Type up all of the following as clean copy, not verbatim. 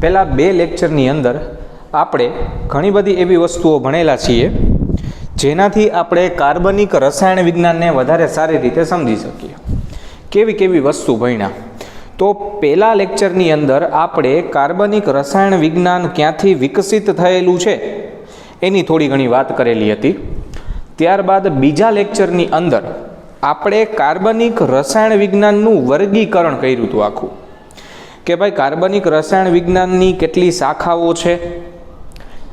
પહેલા 2 લેક્ચરની અંદર આપણે ઘણી બધી એવી વસ્તુઓ ભણેલા છીએ જેનાથી આપણે કાર્બનિક રસાયણ વિજ્ઞાનને વધારે સારી રીતે સમજી શકીએ. કેવી વસ્તુ ભણ્યા? તો પહેલા લેક્ચરની અંદર આપણે કાર્બનિક રસાયણ વિજ્ઞાન ક્યાંથી વિકસિત થયેલું છે એની થોડી ઘણી વાત કરેલી હતી. ત્યારબાદ બીજા લેક્ચરની અંદર આપણે કાર્બનિક રસાયણ વિજ્ઞાનનું વર્ગીકરણ કર્યું હતું આખું, કે ભાઈ કાર્બનિક રસાયણ વિજ્ઞાનની કેટલી શાખાઓ છે,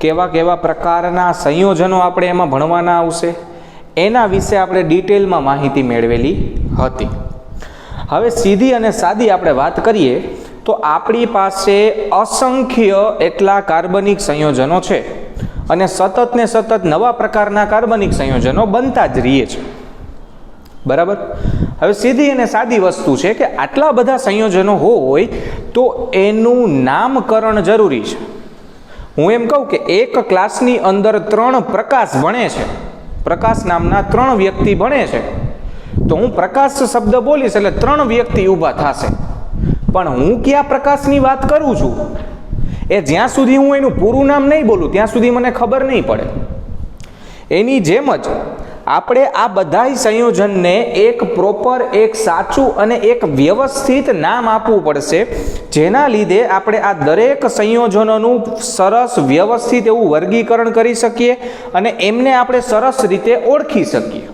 કેવા પ્રકારના સંયોજનો આપણે એમાં ભણવાના આવશે, એના વિશે આપણે ડિટેલમાં માહિતી મેળવેલી હતી. હવે સીધી અને સાદી આપણે વાત કરીએ તો આપણી પાસે અસંખ્ય એટલા કાર્બનિક સંયોજનો છે અને સતત ને સતત નવા પ્રકારના કાર્બનિક સંયોજનો બનતા જ રહીએ છે. બરાબર? હવે સીધી અને સાદી વસ્તુ છે કે આટલા બધા સંયોજનો હોય તો એનું નામકરણ જરૂરી છે. હું એમ કહું કે એક ક્લાસની અંદર 3 પ્રકાશ ભણે છે, પ્રકાશ નામના 3 વ્યક્તિ ભણે છે, તો હું પ્રકાશ શબ્દ બોલીશ એટલે 3 વ્યક્તિ ઊભા થશે. પણ હું કયા પ્રકાશની વાત કરું છું એ જ્યાં સુધી હું એનું પૂરું નામ નહીં બોલું ત્યાં સુધી મને ખબર નહીં પડે. એની જેમ જ આપણે આ બધા સંયોજનને એક પ્રોપર, એક સાચું અને એક વ્યવસ્થિત નામ આપવું પડશે, જેના લીધે આપણે આ દરેક સંયોજનોનું સરસ વ્યવસ્થિત એવું વર્ગીકરણ કરી શકીએ અને એમને આપણે સરસ રીતે ઓળખી શકીએ.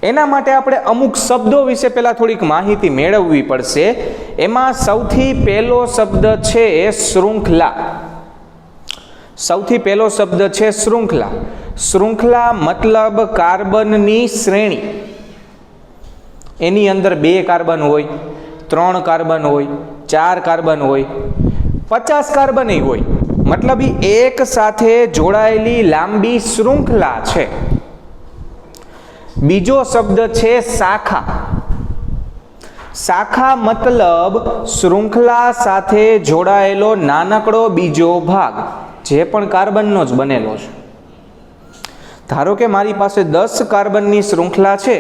એના માટે આપણે અમુક શબ્દો વિશે પહેલાં થોડીક માહિતી મેળવવી પડશે. એમાં સૌથી પહેલો શબ્દ છે શૃંખલા. સૌથી પહેલો શબ્દ છે શૃંખલા. શૃંખલા મતલબ કાર્બનની શ્રેણી. એની અંદર 2 કાર્બન હોય, 3 કાર્બન હોય, 4 કાર્બન હોય, 50 કાર્બન હોય, મતલબ એક સાથે જોડાયેલી લાંબી શૃંખલા છે. બીજો શબ્દ છે શાખા. શાખા મતલબ શૃંખલા સાથે જોડાયેલો નાનકડો બીજો ભાગ, જે પણ કાર્બનનો જ બનેલો છે. ધારો કે મારી પાસે 10 કાર્બનની શૃંખલા છે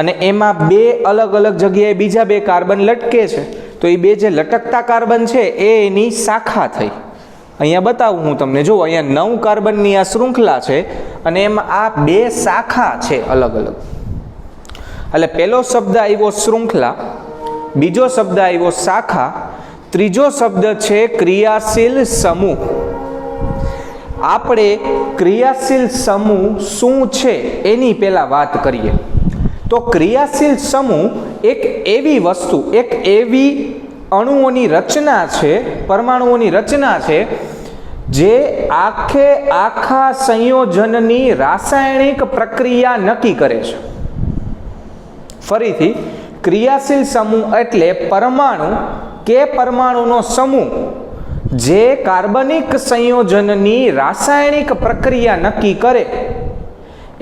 અને એમાં 2 અલગ અલગ જગ્યાએ બીજા 2 કાર્બન લટકે છે, તો એ 2 જે લટકતા કાર્બન છે એ એની શાખા થઈ. અહીંયા બતાવું હું તમને. જો અહીંયા 9 કાર્બનની આ શૃંખલા છે અને એમાં આ 2 શાખા છે અલગ અલગ. એટલે પહેલો શબ્દ આવ્યો શૃંખલા, બીજો શબ્દ આવ્યો શાખા, ત્રીજો શબ્દ છે ક્રિયાશીલ સમૂહ. આપણે ક્રિયાશીલ સમૂહ શું છે એની પહેલા વાત કરીએ. તો ક્રિયાશીલ સમૂહ એક એવી વસ્તુ, એક એવી અણુઓની રચના છે, પરમાણુઓની રચના છે, જે આખા સંયોજનની રાસાયણિક પ્રક્રિયા નક્કી કરે છે. ફરીથી, ક્રિયાશીલ સમૂહ એટલે પરમાણુ કે પરમાણુનો સમૂહ જે કાર્બનિક સંયોજનની રાસાયણિક પ્રક્રિયા નક્કી કરે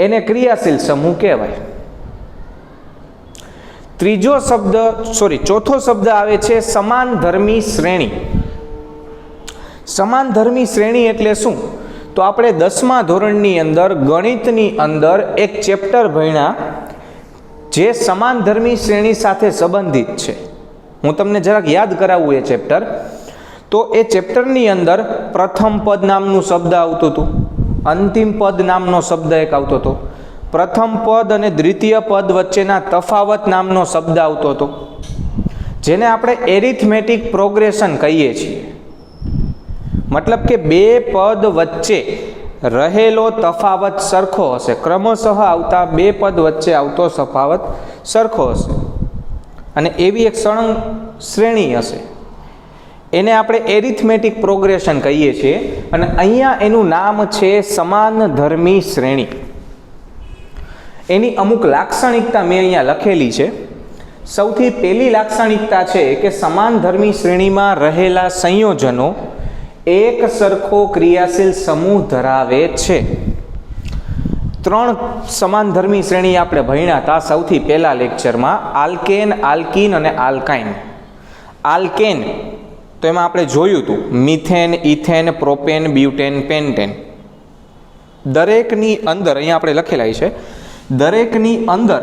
એને ક્રિયાશીલ સમૂહ કહેવાય. ચોથો શબ્દ આવે છે સમાનધર્મી શ્રેણી. સમાનધર્મી શ્રેણી એટલે શું? તો આપણે 10મા ધોરણની અંદર ગણિતની અંદર એક ચેપ્ટર ભણ્યા જે સમાનધર્મી શ્રેણી સાથે સંબંધિત છે. હું તમને જરાક યાદ કરાવું એ ચેપ્ટર. તો એ ચેપ્ટરની અંદર પ્રથમ પદ નામનું શબ્દ આવતું હતું, અંતિમ પદ નામનો શબ્દ એક આવતો હતો, પ્રથમ પદ અને દ્વિતીય પદ વચ્ચેના તફાવત નામનો શબ્દ આવતો હતો, જેને આપણે એરિથમેટિક પ્રોગ્રેશન કહીએ છીએ. મતલબ કે 2 પદ વચ્ચે રહેલો તફાવત સરખો હશે, ક્રમશઃ આવતા 2 પદ વચ્ચે આવતો તફાવત સરખો હશે અને એવી એક સળંગ શ્રેણી હશે. એને આપણે એરિથમેટિક પ્રોગ્રેશન કહીએ છીએ અને અહીંયા એનું નામ છે સમાનધર્મી શ્રેણી. એની અમુક લાક્ષણિકતા મેં અહીંયા લખેલી છે. સૌથી પહેલી લાક્ષણિકતા છે કે સમાનધર્મી શ્રેણીમાં રહેલા સંયોજનો એક સરખો ક્રિયાશીલ સમૂહ ધરાવે છે. 3 સમાનધર્મી શ્રેણી આપણે ભણ્યા હતા સૌથી પહેલા લેક્ચરમાં, આલ્કેન, આલ્કીન અને આલ્કાઇન. આલ્કેન તો એમાં આપણે જોયું હતું methane, ethane, propane, butane, pentane. દરેકની અંદર અહીંયા આપણે લખેલા છે, દરેકની અંદર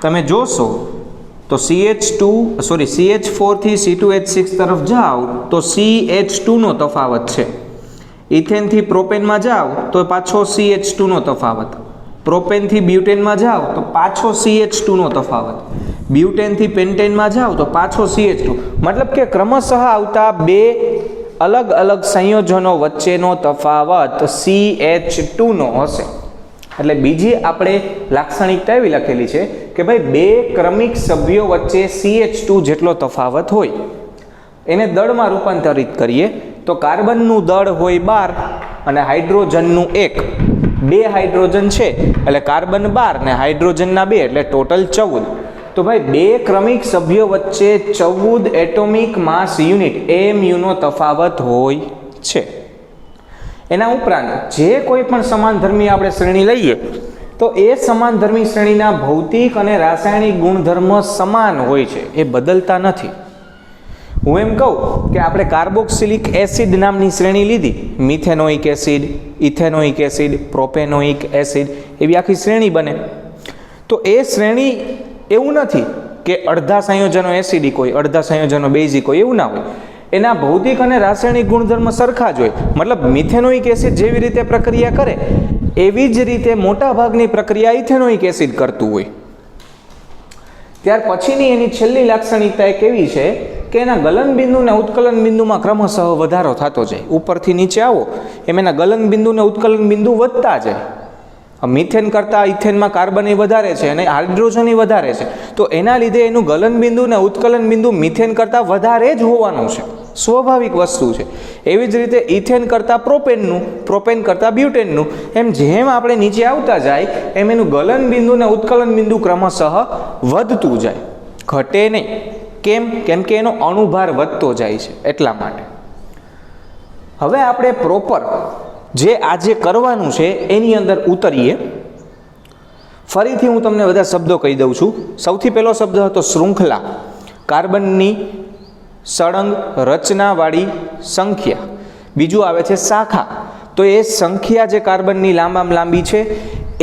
તમે જોશો તો CH4 થી C2H6 તરફ જાઓ તો CH2 નો તફાવત છે. ઇથેનથી પ્રોપેનમાં જાઓ તો પાછો CH2 નો તફાવત. પ્રોપેનથી બ્યુટેનમાં જાઓ તો પાછો CH2 નો તફાવત. બ્યુટેનથી પેન્ટેનમાં જાઓ તો પાછો CH2. મતલબ કે ક્રમશઃ આવતા બે અલગ અલગ સંયોજનો વચ્ચેનો તફાવત CH2 નો હશે. એટલે બીજી આપણે લાક્ષણિકતા એવી લખેલી છે કે ભાઈ બે ક્રમિક સભ્યો વચ્ચે CH2 જેટલો તફાવત હોય એને દળમાં રૂપાંતરિત કરીએ તો કાર્બનનું દળ હોય 12 અને હાઇડ્રોજનનું 1. બે હાઇડ્રોજન છે એટલે કાર્બન 12 ને હાઇડ્રોજનના 2 એટલે ટોટલ 14. તો ભાઈ બે ક્રમિક સભ્યો વચ્ચે 14 એટોમિક માસ યુનિટ AMU નો તફાવત હોય છે. એના ઉપરાંત જે કોઈ પણ સમાનધર્મી આપણે શ્રેણી લઈએ તો એ સમાનધર્મી શ્રેણીના ભૌતિક અને રાસાયણિક ગુણધર્મ સમાન હોય છે, એ બદલતા નથી. હું એમ કહું કે આપણે કાર્બોક્સિલિક એસિડ નામની શ્રેણી લીધી, methanoic acid, ethanoic acid, propanoic acid, એવી આખી શ્રેણી બને. તો એ શ્રેણી એવું નથી કે અડધા સંયોજનો એસિડિક હોય, અડધા સંયોજનો બેઝિક હોય, એવું ના હોય. એના ભૌતિક અને રાસાયણિક ગુણધર્મ સરખા જ હોય. મતલબ મિથેનોઇક એસિડ જેવી રીતે પ્રક્રિયા કરે એવી જ રીતે મોટા ભાગની પ્રક્રિયા ઇથેનોઇક એસિડ કરતું હોય. ત્યાર પછીની એની છેલ્લી લાક્ષણિકતા એક એવી છે કે એના ગલન બિંદુ ને ઉત્કલન બિંદુમાં ક્રમશઃ વધારો થતો જાય. ઉપરથી નીચે આવો એમ એના ગલન બિંદુ ને ઉત્કલન બિંદુ વધતા જાય. મિથેન કરતાં ઇથેનમાં કાર્બન વધારે છે અને હાઇડ્રોજન વધારે છે, તો એના લીધે એનું ગલન બિંદુ ને ઉત્કલન બિંદુ મિથેન કરતાં વધારે જ હોવાનું છે, સ્વાભાવિક વસ્તુ છે. એવી જ રીતે ઇથેન કરતાં પ્રોપેનનું, પ્રોપેન કરતાં બ્યુટેનનું, એમ જેમ આપણે નીચે આવતા જાય એમ એનું ગલન બિંદુ ને ઉત્કલન બિંદુ ક્રમશઃ વધતું જાય, ઘટે નહીં. કેમ કે એનો અણુભાર વધતો જાય છે, એટલા માટે. હવે આપણે પ્રોપર જે આજે કરવાનું છે એની અંદર ઉતરીએ. ફરીથી હું તમને બધા શબ્દો કહી દઉં છું. સૌથી પહેલો શબ્દ હતો શૃંખલા, કાર્બનની સળંગ રચનાવાળી સંખ્યા. બીજું આવે છે શાખા, તો એ સંખ્યા જે કાર્બનની લાંબામાં લાંબી છે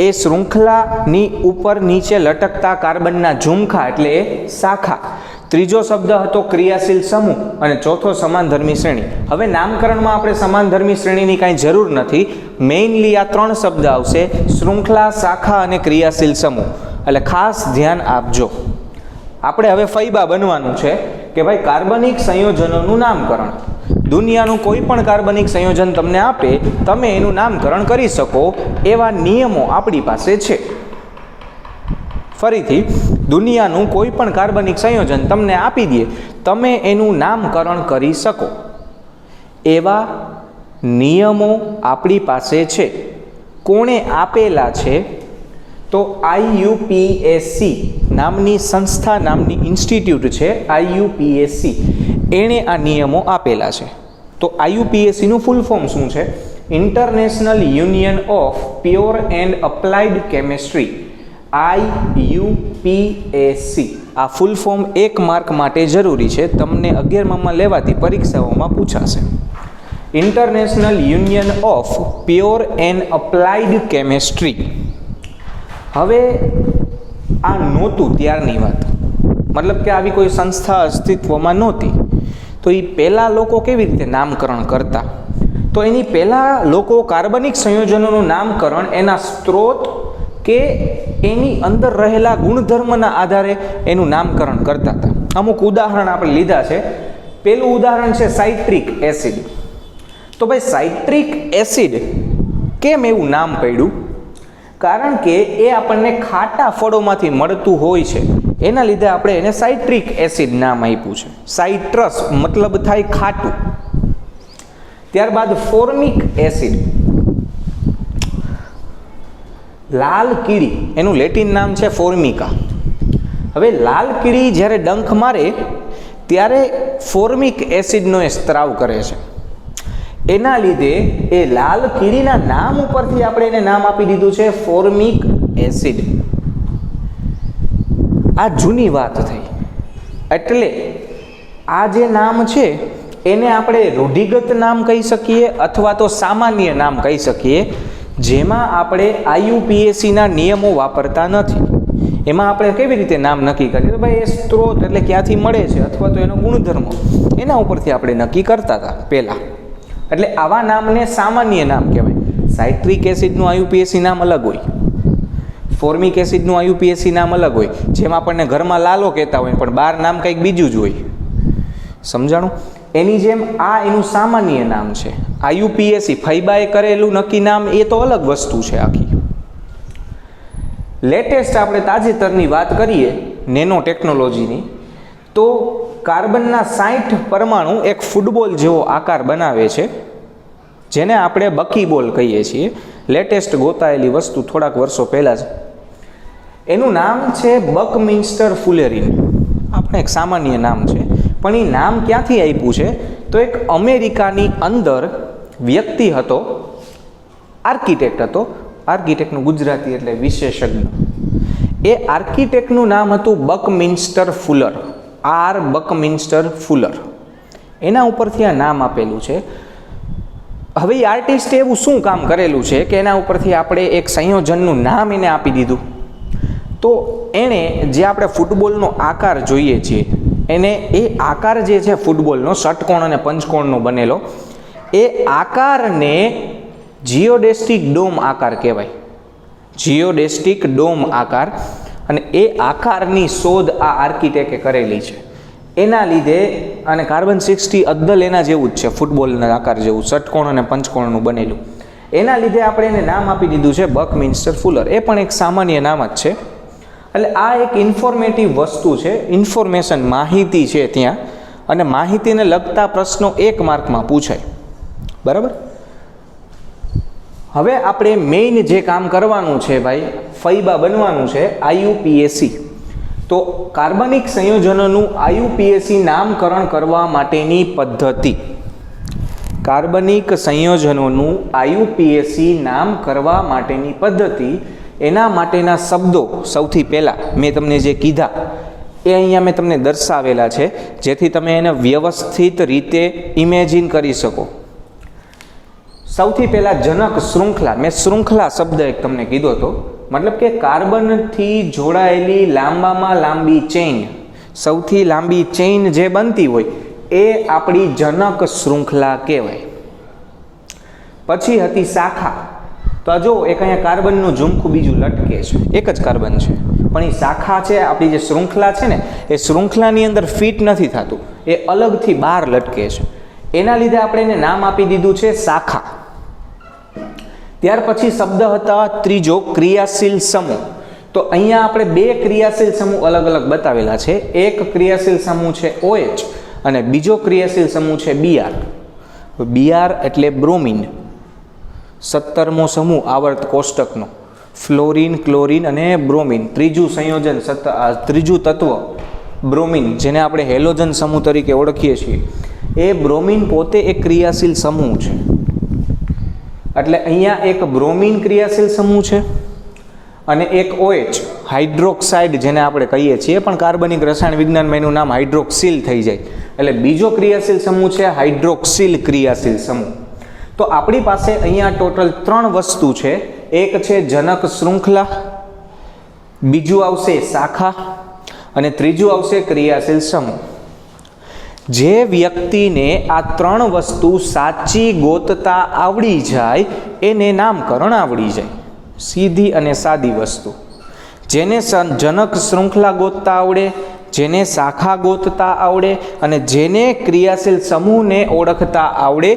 એ શૃંખલાની ઉપર નીચે લટકતા કાર્બનના ઝુમખા એટલે એ શાખા. ત્રીજો શબ્દ હતો ક્રિયાશીલ સમૂહ અને ચોથો સમાનધર્મી શ્રેણી. હવે નામકરણમાં આપણે સમાનધર્મી શ્રેણીની કાંઈ જરૂર નથી. મેઇનલી આ ત્રણ શબ્દ આવશે, શૃંખલા, શાખા અને ક્રિયાશીલ સમૂહ. એટલે ખાસ ધ્યાન આપજો. આપણે હવે ફૈબા બનવાનું છે કે ભાઈ કાર્બનિક સંયોજનોનું નામકરણ. દુનિયાનું કોઈ પણ કાર્બનિક સંયોજન તમને આપે તમે એનું નામકરણ કરી શકો એવા નિયમો આપણી પાસે છે. ફરીથી, દુનિયાનું કોઈ પણ કાર્બનિક સંયોજન તમને આપી દે તમે એનું નામકરણ કરી શકો એવા નિયમો આપણી પાસે છે. કોણે આપેલા છે? તો IUPAC નામની સંસ્થા, નામની ઇન્સ્ટિટ્યૂટ છે IUPAC, એણે આ નિયમો આપેલા છે. તો IUPAC નું ફૂલ ફોર્મ શું છે? International union of pure and applied chemistry, IUPAC. આ ફૂલ ફોર્મ 1 માર્ક માટે જરૂરી છે, તમને 11મામાં લેવાતી પરીક્ષાઓમાં પૂછાશે. International union of pure and applied chemistry. હવે આ નહોતું ત્યારની વાત, મતલબ કે આવી કોઈ સંસ્થા અસ્તિત્વમાં નહોતી, તો એ પહેલાં લોકો કેવી રીતે નામકરણ કરતા? તો એની પહેલાં લોકો કાર્બનિક સંયોજનોનું નામકરણ એના સ્ત્રોત કે એની અંદર રહેલા ગુણધર્મના આધારે એનું નામકરણ કરતા હતા. અમુક ઉદાહરણ આપણે લીધા છે. પહેલું ઉદાહરણ છે સાઇટ્રિક એસિડ. તો ભાઈ સાઇટ્રિક એસિડ કેમ એવું નામ પડ્યું? કારણ કે એ આપણને ખાટા ફળોમાંથી મળતું હોય છે, એના લીધે આપણે એને સાઇટ્રિક એસિડ નામ આપ્યું છે. સાઇટ્રસ મતલબ થાય ખાટું. ત્યારબાદ ફોર્મિક એસિડ, લાલ કીડી, એનું લેટિન નામ છે ફોર્મિકા. હવે લાલ કીડી જ્યારે ડંખ મારે ત્યારે ફોર્મિક એસિડનો એ સ્ત્રાવ કરે છે. એના લીધે એ લાલ કીડીના નામ ઉપરથી આપણે એને નામ આપી દીધું છે ફોર્મિક એસિડ. આ જૂની વાત થઈ. એટલે આ જે નામ છે એને આપણે રૂઢિગત નામ કહી શકીએ અથવા તો સામાન્ય નામ કહી શકીએ, જેમાં આપણે IUPACના નિયમો વાપરતા નથી. એમાં આપણે કેવી રીતે નામ નક્કી કરીએ તો ભાઈ એ સ્ત્રોત એટલે ક્યાંથી મળે છે અથવા તો એનો ગુણધર્મ એના ઉપરથી આપણે નક્કી કરતા હતા પહેલાં. એટલે આવા નામને સામાન્ય નામ કહેવાય. સાઇટ્રિક એસિડનું આયુપીએસી નામ અલગ હોય, ફોર્મિક એસિડનું આયુપીએસી નામ અલગ હોય. જેમ આપણને ઘરમાં લાલો કહેતા હોય પણ બહાર નામ કંઈક બીજું જ હોય. સમજાણું? એની જેમ આ એનું સામાન્ય નામ છે. આયુપીએસી ફૈબાએ કરેલું નક્કી નામ એ તો અલગ વસ્તુ છે આખી. લેટેસ્ટ આપણે તાજેતરની વાત કરીએ નેનો ટેકનોલોજીની, તો કાર્બનના 60 પરમાણુ એક ફૂટબોલ જેવો આકાર બનાવે છે, જેને આપણે બકીબોલ કહીએ છીએ. લેટેસ્ટ ગોતાયેલી વસ્તુ થોડાક વર્ષો પહેલાં જ. એનું નામ છે બકમિન્સ્ટર ફુલેરિન. આપણે એક સામાન્ય નામ છે, પણ એ નામ ક્યાંથી આપ્યું છે તો એક અમેરિકાની અંદર વ્યક્તિ હતો, આર્કિટેક્ટ હતો. આર્કિટેક્ટનું ગુજરાતી એટલે વિશેષજ્ઞ. એ આર્કિટેક્ટનું નામ હતું Buckminster Fuller. R Buckminster Fuller. એના ઉપરથી આ નામ આપેલું છે. હવે એ આર્ટિસ્ટે એવું શું કામ કરેલું છે કે એના ઉપરથી આપણે એક સંયોજનનું નામ એને આપી દીધું. તો એણે જે આપણે ફૂટબોલનો આકાર જોઈએ છીએ એને એ આકાર જે છે ફૂટબોલનો ષટકોણ અને પંચકોણનો બનેલો, એ આકારને જીઓડેસ્ટિક ડોમ આકાર કહેવાય. જીઓડેસ્ટિક ડોમ આકાર. અને એ આકારની શોધ આ આર્કિટેક્ટે કરેલી છે. એના લીધે અને કાર્બન 60 અદ્દલ એના જેવું જ છે, ફૂટબોલના આકાર જેવું ષટકોણ અને પંચકોણનું બનેલું. એના લીધે આપણે એને નામ આપી દીધું છે બકમિન્સ્ટર ફુલર. એ પણ એક સામાન્ય નામ જ છે. એટલે આ એક ઇન્ફોર્મેટિવ વસ્તુ છે, ઇન્ફોર્મેશન માહિતી છે ત્યાં, અને માહિતીને લગતા પ્રશ્નો 1 માર્કમાં પૂછાય. બરાબર? હવે આપણે મેઇન જે કામ કરવાનું છે ભાઈ, ફૈબા બનવાનું છે આયુપીએસી. તો કાર્બનિક સંયોજનોનું આયુપીએસી નામકરણ કરવા માટેની પદ્ધતિ, કાર્બનિક સંયોજનોનું આયુપીએસી નામ કરવા માટેની પદ્ધતિ, એના માટેના શબ્દો સૌથી પહેલાં મેં તમને જે કીધા એ અહીંયા મેં તમને દર્શાવેલા છે, જેથી તમે એને વ્યવસ્થિત રીતે ઇમેજિન કરી શકો. સૌથી પહેલાં જનક શૃંખલા. મેં શૃંખલા શબ્દ એક તમને કીધો હતો, મતલબ કે કાર્બનથી જોડાયેલી લાંબામાં લાંબી ચેઇન, સૌથી લાંબી ચેઇન જે બનતી હોય એ આપણી જનક શૃંખલા કહેવાય. પછી હતી શાખા. તો આ જો એક અહીંયા કાર્બનનું ઝુમખું બીજું લટકે છે, એક જ કાર્બન છે, પણ એ શાખા છે, આપણી જે શૃંખલા છે ને એ શૃંખલાની અંદર ફિટ નથી થતું, એ અલગથી બહાર લટકે છે. એના લીધે આપણે એને નામ આપી દીધું છે શાખા. ત્યાર પછી શબ્દ હતા ત્રીજો ક્રિયાશીલ સમૂહ. તો અહીંયા આપણે 2 ક્રિયાશીલ સમૂહ અલગ અલગ બતાવેલા છે. એક ક્રિયાશીલ સમૂહ છે OH અને બીજો ક્રિયાશીલ સમૂહ છે Br. Br એટલે બ્રોમિન. 17મો સમૂહ આવર્ત કોષ્ટકનો. ફ્લોરિન, ક્લોરિન અને બ્રોમિન. ત્રીજું સંયોજન, ત્રીજું તત્વ બ્રોમિન, જેને આપણે હેલોજન સમૂહ તરીકે ઓળખીએ છીએ, એ બ્રોમિન પોતે એક ક્રિયાશીલ સમૂહ છે. એટલે અહીંયા એક બ્રોમિન ક્રિયાશીલ સમૂહ છે અને એક OH હાઇડ્રોક્સાઇડ જેને આપણે કહીએ છીએ, પણ કાર્બનિક રસાયણ વિજ્ઞાનમાં એનું નામ હાઇડ્રોક્સિલ થઈ જાય. એટલે બીજો ક્રિયાશીલ સમૂહ છે હાઇડ્રોક્સિલ ક્રિયાશીલ સમૂહ. તો આપણી પાસે અહીંયા ટોટલ 3 વસ્તુ છે. એક છે જનક શૃંખલા, બીજું આવશે શાખા અને ત્રીજું આવશે ક્રિયાશીલ સમૂહ. જે વ્યક્તિને આ 3 વસ્તુ સાચી ગોતતા આવડી જાય એને નામકરણ આવડી જાય. સીધી અને સાદી વસ્તુ. જેને જનક શૃંખલા ગોતતા આવડે, જેને શાખા ગોતતા આવડે અને જેને ક્રિયાશીલ સમૂહને ઓળખતા આવડે,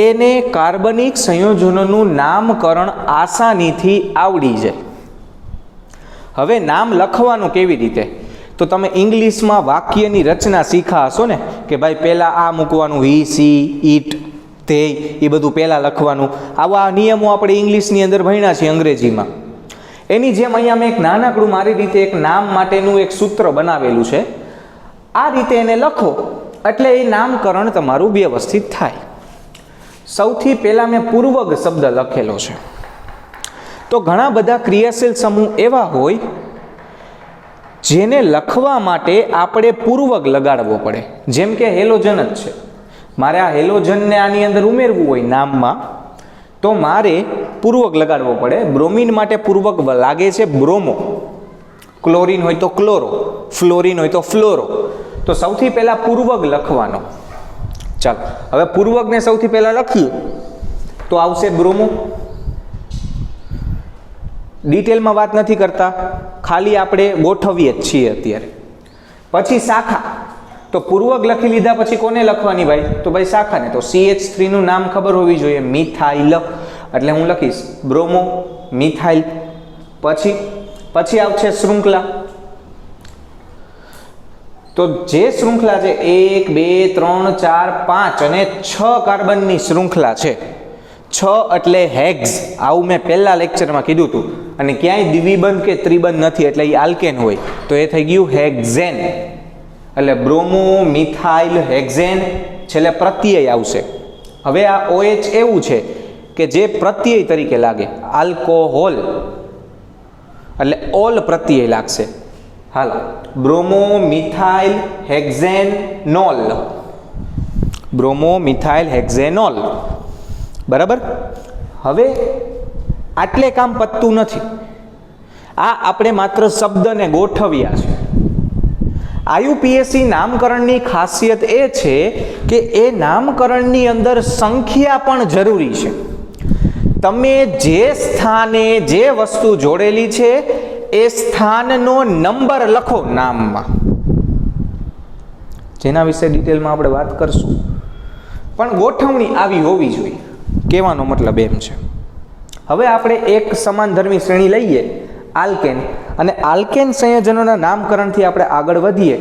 એને કાર્બનિક સંયોજનોનું નામકરણ આસાનીથી આવડી જાય. હવે નામ લખવાનું કેવી રીતે? તો તમે ઇંગ્લિશમાં વાક્યની રચના શીખા હશો ને, કે ભાઈ પહેલાં આ મૂકવાનું, હી, સી, ઈટ, તે, એ બધું પહેલાં લખવાનું. આવા નિયમો આપણે ઇંગ્લિશની અંદર ભણ્યા છીએ અંગ્રેજીમાં. એની જેમ અહીંયા મેં એક નાનકડું મારી રીતે એક નામ માટેનું એક સૂત્ર બનાવેલું છે. આ રીતે એને લખો એટલે એ નામકરણ તમારું વ્યવસ્થિત થાય. સૌથી પહેલાં મેં પૂર્વક શબ્દ લખેલો છે. તો ઘણા બધા ક્રિયાશીલ સમૂહ એવા હોય જેને લખવા માટે આપણે પૂર્વક લગાડવો પડે. જેમ કે હેલોજન જ છે, મારે આ હેલોજનને આની અંદર ઉમેરવું હોય નામમાં, તો મારે પૂર્વક લગાડવો પડે. બ્રોમિન માટે પૂર્વક લાગે છે બ્રોમો, ક્લોરીન હોય તો ક્લોરો, ફ્લોરીન હોય તો ફ્લોરો. તો સૌથી પહેલા પૂર્વક લખવાનો. ચાલો હવે પૂર્વકને સૌથી પહેલા લખીએ તો આવશે બ્રોમો. ડિટેલમાં વાત નથી કરતા, ખાલી આપણે ગોઠવીએ જ છીએ અત્યારે. પછી શાખા, તો પૂર્વક લખી લીધા પછી કોને લખવાની ભાઈ? તો ભાઈ શાખાને. તો CH3 નું નામ ખબર હોવી જોઈએ, મિથાઇલ. એટલે હું લખીશ બ્રોમો મિથાઇલ. પછી આવશે શૃંખલા. તો જે શૃંખલા છે 1 2 3 4 5 અને 6 કાર્બનની શૃંખલા છે. 6 એટલે હેક્સ. આવું મેં પહેલા લેક્ચરમાં કીધું હતું. અને ક્યાંય દ્વિબંધ કે ત્રિબંધ નથી એટલે એ આલ્કેન હોય, તો એ થઈ ગયું હેક્ઝેન. એટલે બ્રોમો મિથાઇલ હેક્ઝેન, છેલ્લે પ્રત્યય આવશે. હવે આ OH એવું છે કે જે પ્રત્યય તરીકે લાગે, આલ્કોહોલ એટલે ઓલ પ્રત્યય લાગશે. હાલ બ્રોમો મિથાઇલ હેક્ઝેનોલ, બ્રોમો મિથાઇલ હેક્ઝેનોલ. બરાબર. હવે આટલે કામ પતતું નથી. આ આપણે માત્ર શબ્દને ગોઠવ્યા છે. IUPAC નામકરણની ખાસિયત એ છે કે એ નામકરણની અંદર સંખ્યા પણ જરૂરી છે. તમે જે સ્થાને જે વસ્તુ જોડેલી છે એ સ્થાનનો નંબર લખો નામમાં. જેના વિશે ડિટેલમાં આપણે વાત કરશું, પણ ગોઠવણી આવી હોવી જોઈએ. કહેવાનો મતલબ એમ છે. હવે આપણે એક સમાનધર્મી શ્રેણી લઈએ આલ્કેન, અને આલ્કેન સંયોજનોના નામકરણથી આપણે આગળ વધીએ.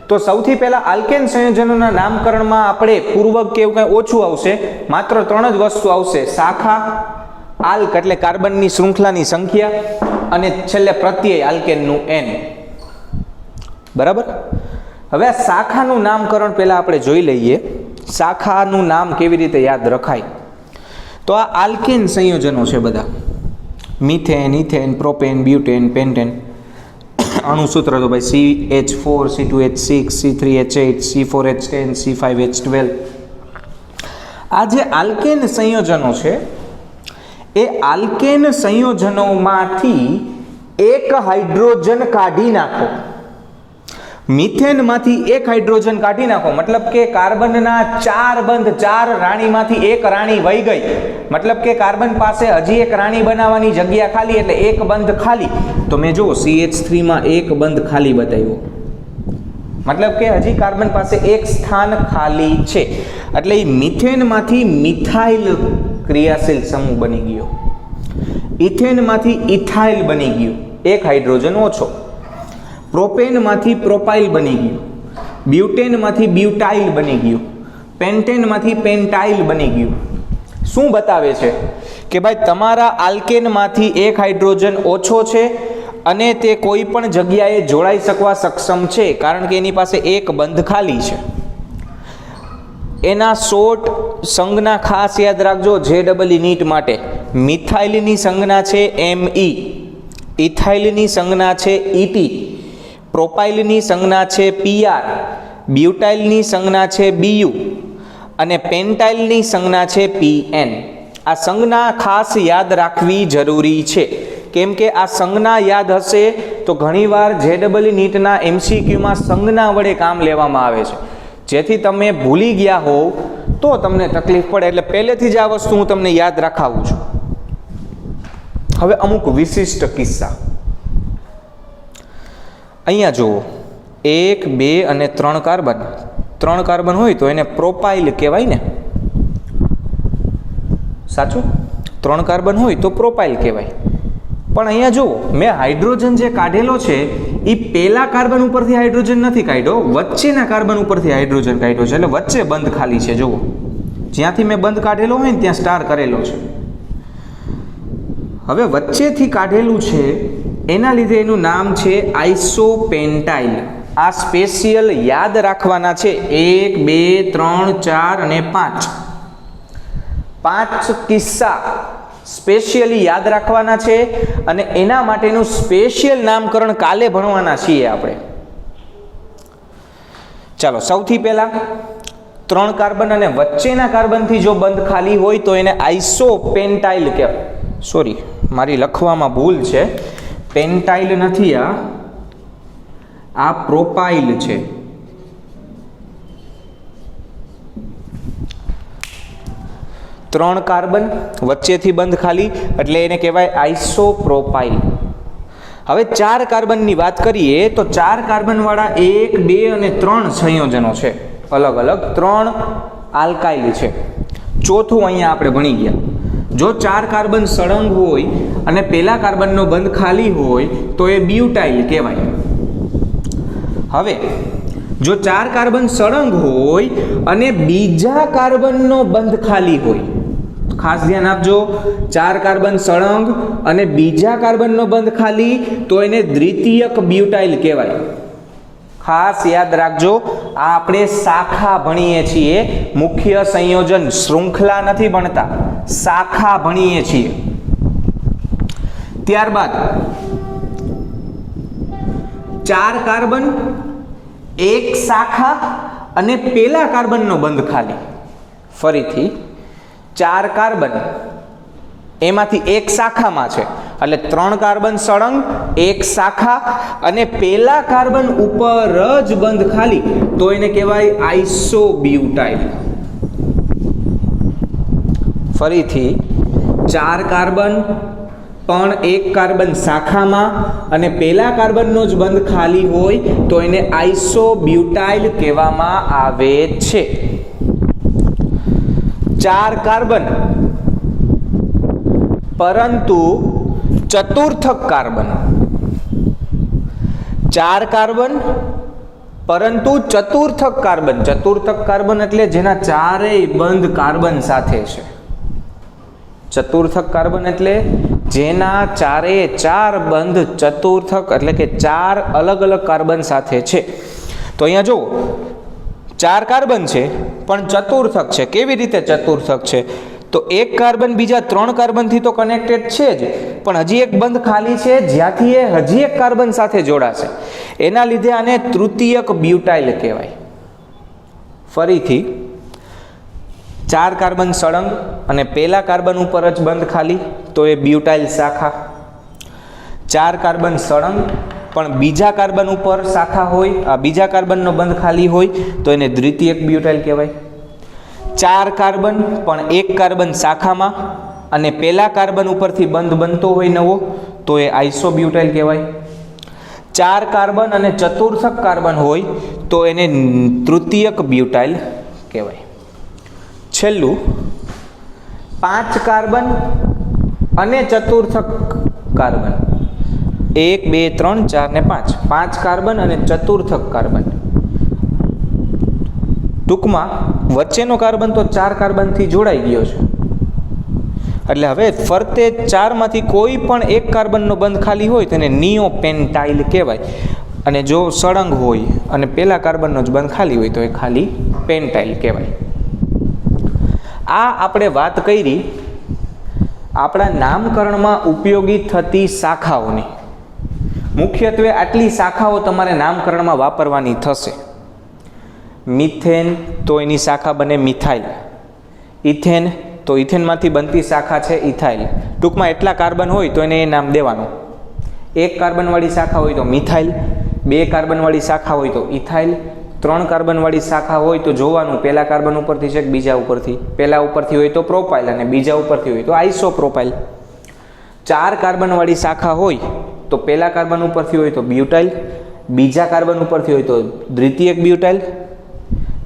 તો સૌથી પહેલા આલ્કેન સંયોજનોના નામકરણમાં આપણે પૂર્વક કે એવું કંઈ ઓછું આવશે. માત્ર 3 જ વસ્તુ આવશે: શાખા, આલ્ક એટલે કાર્બનની શૃંખલાની સંખ્યા, અને છેલ્લે પ્રત્યય આલ્કેનનું N. બરાબર. હવે આ શાખાનું નામકરણ પહેલા આપણે જોઈ લઈએ. શાખાનું નામ કેવી રીતે યાદ રખાય? તો આ આલ્કેન સંયોજનો છે બધા: methane, ethane, propane, butane, pentane. અણુસૂત્ર તો ભાઈ CH4, C2H6, C3H8, C4H10, C5H12. આ જે આલ્કેન સંયોજનો છે એ આલ્કેન સંયોજનોમાંથી એક હાઇડ્રોજન કાઢી નાખો. મિથેનમાંથી એક હાઇડ્રોજન કાઢી નાખો, મતલબ કે કાર્બનના 4 બંધ, 4 રાણીમાંથી એક રાણી વહી ગઈ. મતલબ કે કાર્બન પાસે હજી એક રાણી બનાવવાની જગ્યા ખાલી, એટલે એક બંધ ખાલી. તો મેં જો CH3 માં એક બંધ ખાલી બતાવ્યો, મતલબ કે હજી કાર્બન પાસે એક સ્થાન ખાલી છે. એટલે એ મિથેનમાંથી મિથાઇલ ક્રિયાશીલ સમૂહ બની ગયો, ઇથેનમાંથી ઇથાઇલ બની ગયું, એક હાઇડ્રોજન ઓછો. પ્રોપેનમાંથી પ્રોપાઇલ બની ગયું, બ્યુટેનમાંથી બ્યુટાઇલ બની ગયું, પેન્ટેનમાંથી પેન્ટાઇલ બની ગયું. શું બતાવે છે કે ભાઈ તમારા આલ્કેનમાંથી એક હાઇડ્રોજન ઓછો છે અને તે કોઈ પણ જગ્યાએ જોડાઈ શકવા સક્ષમ છે, કારણ કે એની પાસે એક બંધ ખાલી છે. એના શોર્ટ સંજ્ઞા ખાસ યાદ રાખજો JEE નીટ માટે. મિથાઇલની સંજ્ઞા છે ME, ઇથાઇલની સંજ્ઞા છે ET, પ્રોપાઇલની સંજ્ઞા છે PR, બ્યુટાઇલની સંજ્ઞા છે BU અને પેન્ટાઇલની સંજ્ઞા છે PN. આ સંજ્ઞા ખાસ યાદ રાખવી જરૂરી છે, કેમ કે આ સંજ્ઞા યાદ હશે તો ઘણીવાર JEE નીટના MCQમાં સંજ્ઞા વડે કામ લેવામાં આવે છે. જેથી તમે ભૂલી ગયા હોવ તો તમને તકલીફ પડે, એટલે પહેલેથી જ આ વસ્તુ હું તમને યાદ રખાવું છું. હવે અમુક વિશિષ્ટ કિસ્સા અહીંયા જુઓ. 1 2 અને 3 કાર્બન. 3 કાર્બન હોય તો એને પ્રોપાઇલ કહેવાય ને, સાચું? 3 કાર્બન હોય તો પ્રોપાઇલ કહેવાય. પણ અહીંયા જુઓ, મેં હાઇડ્રોજન જે કાઢેલો છે એ પહેલા કાર્બન ઉપરથી હાઇડ્રોજન નથી કાઢ્યો, વચ્ચેના કાર્બન ઉપરથી હાઇડ્રોજન કાઢ્યો છે. એટલે વચ્ચે બંધ ખાલી છે. જુઓ, જ્યાંથી મેં બંધ કાઢેલો હોય ને ત્યાં સ્ટાર કરેલો છે. હવે વચ્ચેથી કાઢેલું છે એના લીધે એનું નામ છે આઇસોપેન્ટાઇલ. આ સ્પેશિયલ યાદ રાખવાના છે. 1 2 3 4 અને 5. 5 કિસ્સા સ્પેશિયલી યાદ રાખવાના છે અને એના માટેનું સ્પેશિયલ નામકરણ કાલે ભણવાના છીએ આપણે. ચાલો, સૌથી પહેલા 3 કાર્બન અને વચ્ચેના કાર્બનથી જો બંધ ખાલી હોય તો એને આઇસોપેન્ટાઇલ કહેવાય. સોરી, મારી લખવામાં ભૂલ છે. પેન્ટાઇલ નથી, આ આ પ્રોપાઇલ છે. ત્રણ કાર્બન વચ્ચેથી બંધ ખાલી એટલે એને કહેવાય આઇસોપ્રોપાઇલ. હવે 4 કાર્બનની વાત કરીએ તો 4 કાર્બનવાળા 1, 2 અને 3 સંયોજનો છે, અલગ અલગ 3 આલ્કાઇલ છે. ચોથું અહીંયા આપણે ભણી ગયા. જો 4 કાર્બન સળંગ હોય અને પહેલા કાર્બનનો બંધ ખાલી હોય તો એ બ્યુટાઇલ કહેવાય. હવે જો 4 કાર્બન સળંગ હોય અને બીજા કાર્બનનો બંધ ખાલી હોય, ખાસ ધ્યાન આપજો, 4 કાર્બન સળંગ અને બીજા કાર્બનનો બંધ ખાલી તો એને દ્વિતીયક બ્યુટાઇલ કહેવાય. ખાસ યાદ રાખજો, આ આપણે શાખા ભણીએ છીએ, મુખ્ય સંયોજન શૃંખલા નથી ભણતા, શાખા ભણીએ છીએ. ત્યારબાદ 4 કાર્બન, એક શાખા અને પેલા કાર્બનનો બંધ ખાલી. ફરીથી 4 કાર્બન, એમાંથી એક શાખામાં છે એટલે 3 કાર્બન સળંગ, એક શાખા અને પેલા કાર્બન ઉપર જ બંધ ખાલી તો એને કહેવાય આઇસોબ્યુટાઇલ. ફરીથી 4 કાર્બન પણ એક કાર્બન શાખામાં અને પેલા કાર્બનનો જ બંધ ખાલી હોય તો એને આઇસોબ્યુટાઇલ કહેવામાં આવે છે. 4 કાર્બન પરંતુ ચતુર્થક કાર્બન, 4 કાર્બન પરંતુ ચતુર્થક કાર્બન. ચતુર્થક કાર્બન એટલે જેના ચારેય બંધ કાર્બન સાથે છે. ચતુર્થક કાર્બન એટલે જેના ચારે 4 બંધ ચતુર્થક એટલે કે 4 અલગ અલગ કાર્બન સાથે છે. તો અહીંયા જુઓ, 4 કાર્બન છે પણ ચતુર્થક છે. કેવી રીતે ચતુર્થક છે? તો એક કાર્બન બીજા 3 કાર્બનથી તો કનેક્ટેડ છે જ, પણ હજી એક બંધ ખાલી છે જ્યાંથી એ હજી એક કાર્બન સાથે જોડાશે. એના લીધે આને તૃતીયક બ્યુટાઇલ કહેવાય. ફરીથી 4 કાર્બન સળંગ અને પેલા કાર્બન ઉપર જ બંધ ખાલી તો એ બ્યુટાઇલ શાખા. 4 કાર્બન સળંગ પણ બીજા કાર્બન ઉપર શાખા હોય, બીજા કાર્બનનો બંધ ખાલી હોય તો એને દ્વિતીયક બ્યુટાઇલ કહેવાય. 4 કાર્બન પણ એક કાર્બન શાખામાં અને પેલા કાર્બન ઉપરથી બંધ બનતો હોય નવો તો એ આઇસોબ્યુટાઇલ કહેવાય. 4 કાર્બન અને ચતુર્થક કાર્બન હોય તો એને તૃતીયક બ્યુટાઇલ કહેવાય. છેલ્લું 5 કાર્બન અને ચતુર્થક કાર્બન, 1, 2, 3, 4 ને 5, 5 કાર્બન અને ચતુર્થક કાર્બન. ટૂંકમાં વચ્ચેનો કાર્બન તો 4 કાર્બનથી જોડાઈ ગયો છે એટલે હવે ફરતે 4 માંથી કોઈ પણ એક કાર્બનનો બંધ ખાલી હોય તેને નિયોપેન્ટાઇલ કહેવાય. અને જો સળંગ હોય અને પેલા કાર્બનનો જ બંધ ખાલી હોય તો એ ખાલી પેન્ટાઇલ કહેવાય. આ આપણે વાત કરી આપણા નામકરણમાં ઉપયોગી થતી શાખાઓની. મુખ્યત્વે આટલી શાખાઓ તમારે નામકરણમાં વાપરવાની થશે. મિથેન તો એની શાખા બને મિથાઇલ. ઇથેન તો ઇથેનમાંથી બનતી શાખા છે ઇથાઇલ. ટૂંકમાં એટલા કાર્બન હોય તો એને એ નામ દેવાનું. એક કાર્બનવાળી શાખા હોય તો મિથાઇલ, 2 કાર્બનવાળી શાખા હોય તો ઇથાઇલ, 3 કાર્બનવાળી શાખા હોય તો જોવાનું પહેલા કાર્બન ઉપરથી છે કે બીજા ઉપરથી. પહેલા ઉપરથી હોય તો પ્રોપાઇલ અને બીજા ઉપરથી હોય તો આઇસોપ્રોપાઇલ. 4 કાર્બનવાળી શાખા હોય તો પહેલા કાર્બન ઉપરથી હોય તો બ્યુટાઇલ, બીજા કાર્બન ઉપરથી હોય તો દ્વિતીયક બ્યુટાઇલ,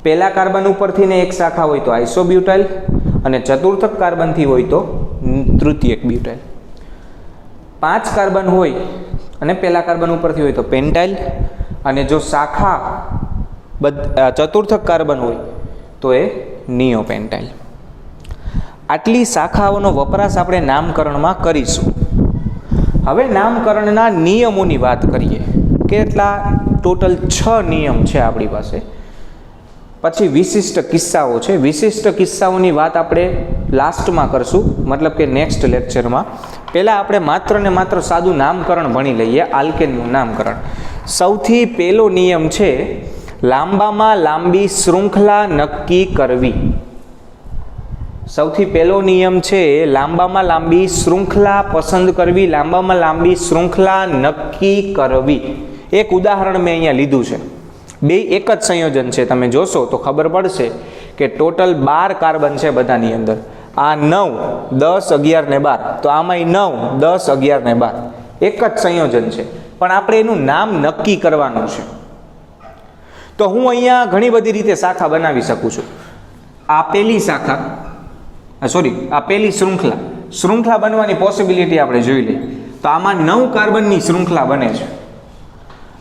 પહેલા કાર્બન ઉપરથી ને એક શાખા હોય તો આઇસોબ્યુટાઇલ અને ચતુર્થક કાર્બનથી હોય તો તૃતીયક બ્યુટાઇલ. 5 કાર્બન હોય અને પહેલા કાર્બન ઉપરથી હોય તો પેન્ટાઇલ અને જો શાખા ચતુર્થક કાર્બન હોય તો એ નિયોપેન્ટાઇલ. આટલી શાખાઓનો વપરાશ આપણે નામકરણમાં કરીશું. હવે નામકરણના નિયમોની વાત કરીએ. કેટલા? ટોટલ 6 નિયમ છે આપણી પાસે. પછી વિશિષ્ટ કિસ્સાઓ છે. વિશિષ્ટ કિસ્સાઓની વાત આપણે લાસ્ટમાં કરશું, મતલબ કે નેક્સ્ટ લેક્ચરમાં. પહેલાં આપણે માત્ર ને માત્ર સાદું નામકરણ ભણી લઈએ, આલ્કેનનું નામકરણ. સૌથી પહેલો નિયમ છે લાંબામાં લાંબી શૃંખલા નક્કી કરવી. સૌથી પહેલો નિયમ છે લાંબામાં લાંબી શૃંખલા પસંદ કરવી, લાંબામાં લાંબી શૃંખલા નક્કી કરવી. એક ઉદાહરણ મેં અહીંયા લીધું છે, બે એક જ સંયોજન છે. તમે જોશો તો ખબર પડશે કે ટોટલ 12 કાર્બન છે બધાની અંદર. આ 9, 10, 11 ને 12, તો આમાંય 9, 10, 11 ને 12 એક જ સંયોજન છે, પણ આપણે એનું નામ નક્કી કરવાનું છે. તો હું અહીંયા ઘણી બધી રીતે શાખા બનાવી શકું છું. આ પહેલી શાખા, આ પહેલી શૃંખલા બનવાની પોસિબિલિટી આપણે જોઈ લઈએ. તો આમાં 9 કાર્બનની શૃંખલા બને છે,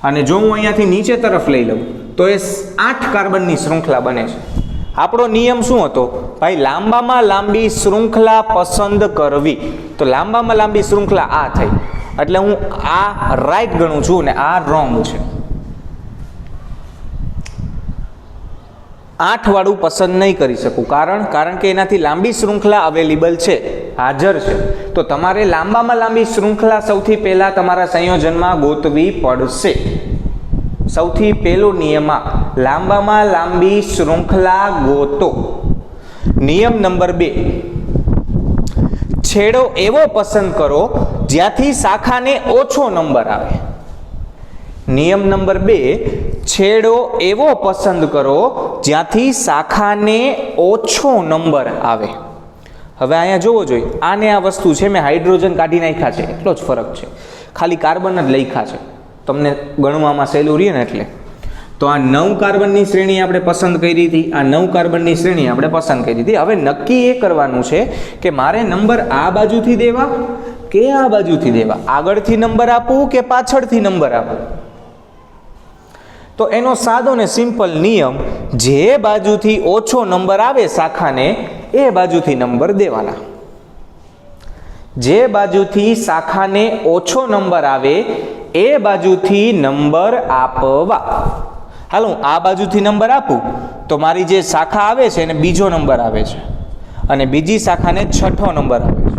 અને જો હું અહીંયાથી નીચે તરફ લઈ લઉં તો એ 8 કાર્બનની શૃંખલા બને છે. આપણો નિયમ શું હતો ભાઈ? લાંબામાં લાંબી શૃંખલા પસંદ કરવી. તો લાંબામાં લાંબી શૃંખલા આ થઈ, એટલે હું આ રાઈટ ગણું છું ને આ રોંગ છે. 8 વાળું પસંદ નહીં કરી શકું, કારણ કે એનાથી લાંબી શૃંખલા અવેલેબલ છે, હાજર છે. તો તમારે લાંબામાં લાંબી શૃંખલા સૌથી પહેલા તમારા સંયોજનમાં ગોતવી પડશે. સૌથી પહેલો નિયમ લાંબામાં લાંબી શૃંખલા ગોતો. નિયમ નંબર 2, છેડો એવો પસંદ કરો જ્યાંથી શાખાને ઓછો નંબર આવે. નિયમ નંબર 2, છેડો એવો પસંદ કરો જ્યાંથી શાખાને ઓછો નંબર આવે. હવે અહીંયા જોવો જોઈએ, આને આ વસ્તુ છે મેં હાઇડ્રોજન કાઢી નાખ્યા છે, એટલો જ ફરક છે. ખાલી કાર્બન જ લખ્યા છે, તમને ગણવામાં સહેલું રહે ને એટલે. તો આ 9 કાર્બનની શ્રેણી આપણે પસંદ કરી હતી, આ 9 કાર્બનની શ્રેણી આપણે પસંદ કરી હતી. હવે નક્કી એ કરવાનું છે કે મારે નંબર આ બાજુથી દેવા કે આ બાજુથી દેવા, આગળથી નંબર આપવું કે પાછળથી નંબર આપવું. તો એનો સાદો ને સિમ્પલ નિયમ, જે બાજુથી ઓછો નંબર આવે શાખાને એ બાજુથી નંબર દેવાના. જે બાજુથી શાખાને ઓછો નંબર આવે એ બાજુથી નંબર આપવા. હાલો, હું આ બાજુથી નંબર આપું તો મારી જે શાખા આવે છે એને બીજો નંબર આવે છે, અને બીજી શાખાને છઠ્ઠો નંબર આવે છે.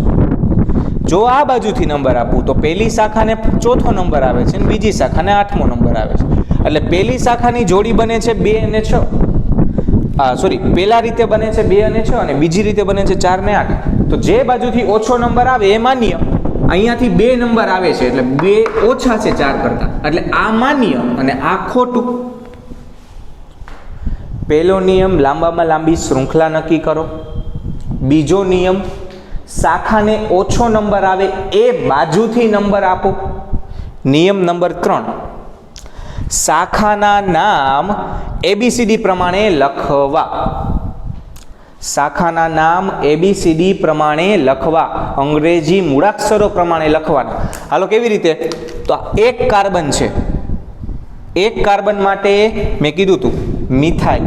જો આ બાજુથી નંબર આપું તો પહેલી શાખાને ચોથો નંબર આવે છે અને બીજી શાખાને 8મો નંબર આવે છે. એટલે પહેલી શાખાની જોડી બને છે 2 અને 6. પહેલા રીતે બને છે 2 અને 6, અને બીજી રીતે બને છે 4 ને 8. તો જે બાજુથી ઓછો નંબર આવે એ માન્ય. અહીંયાથી 2 નંબર આવે છે એટલે 2 ઓછા છે 4 કરતા, એટલે આ માન્ય અને આ ખોટું. પહેલો નિયમ લાંબામાં લાંબી શૃંખલા નક્કી કરો. બીજો નિયમ શાખાને ઓછો નંબર આવે એ બાજુથી નંબર આપો. નિયમ નંબર 3, શાખાના નામ ABCD પ્રમાણે લખવા. શાખાના નામ ABCD પ્રમાણે લખવા, અંગ્રેજી મૂળાક્ષરો પ્રમાણે લખવાના. હાલો, કેવી રીતે? તો એક કાર્બન છે, એક કાર્બન માટે મેં કીધું હતું મિથાઇલ,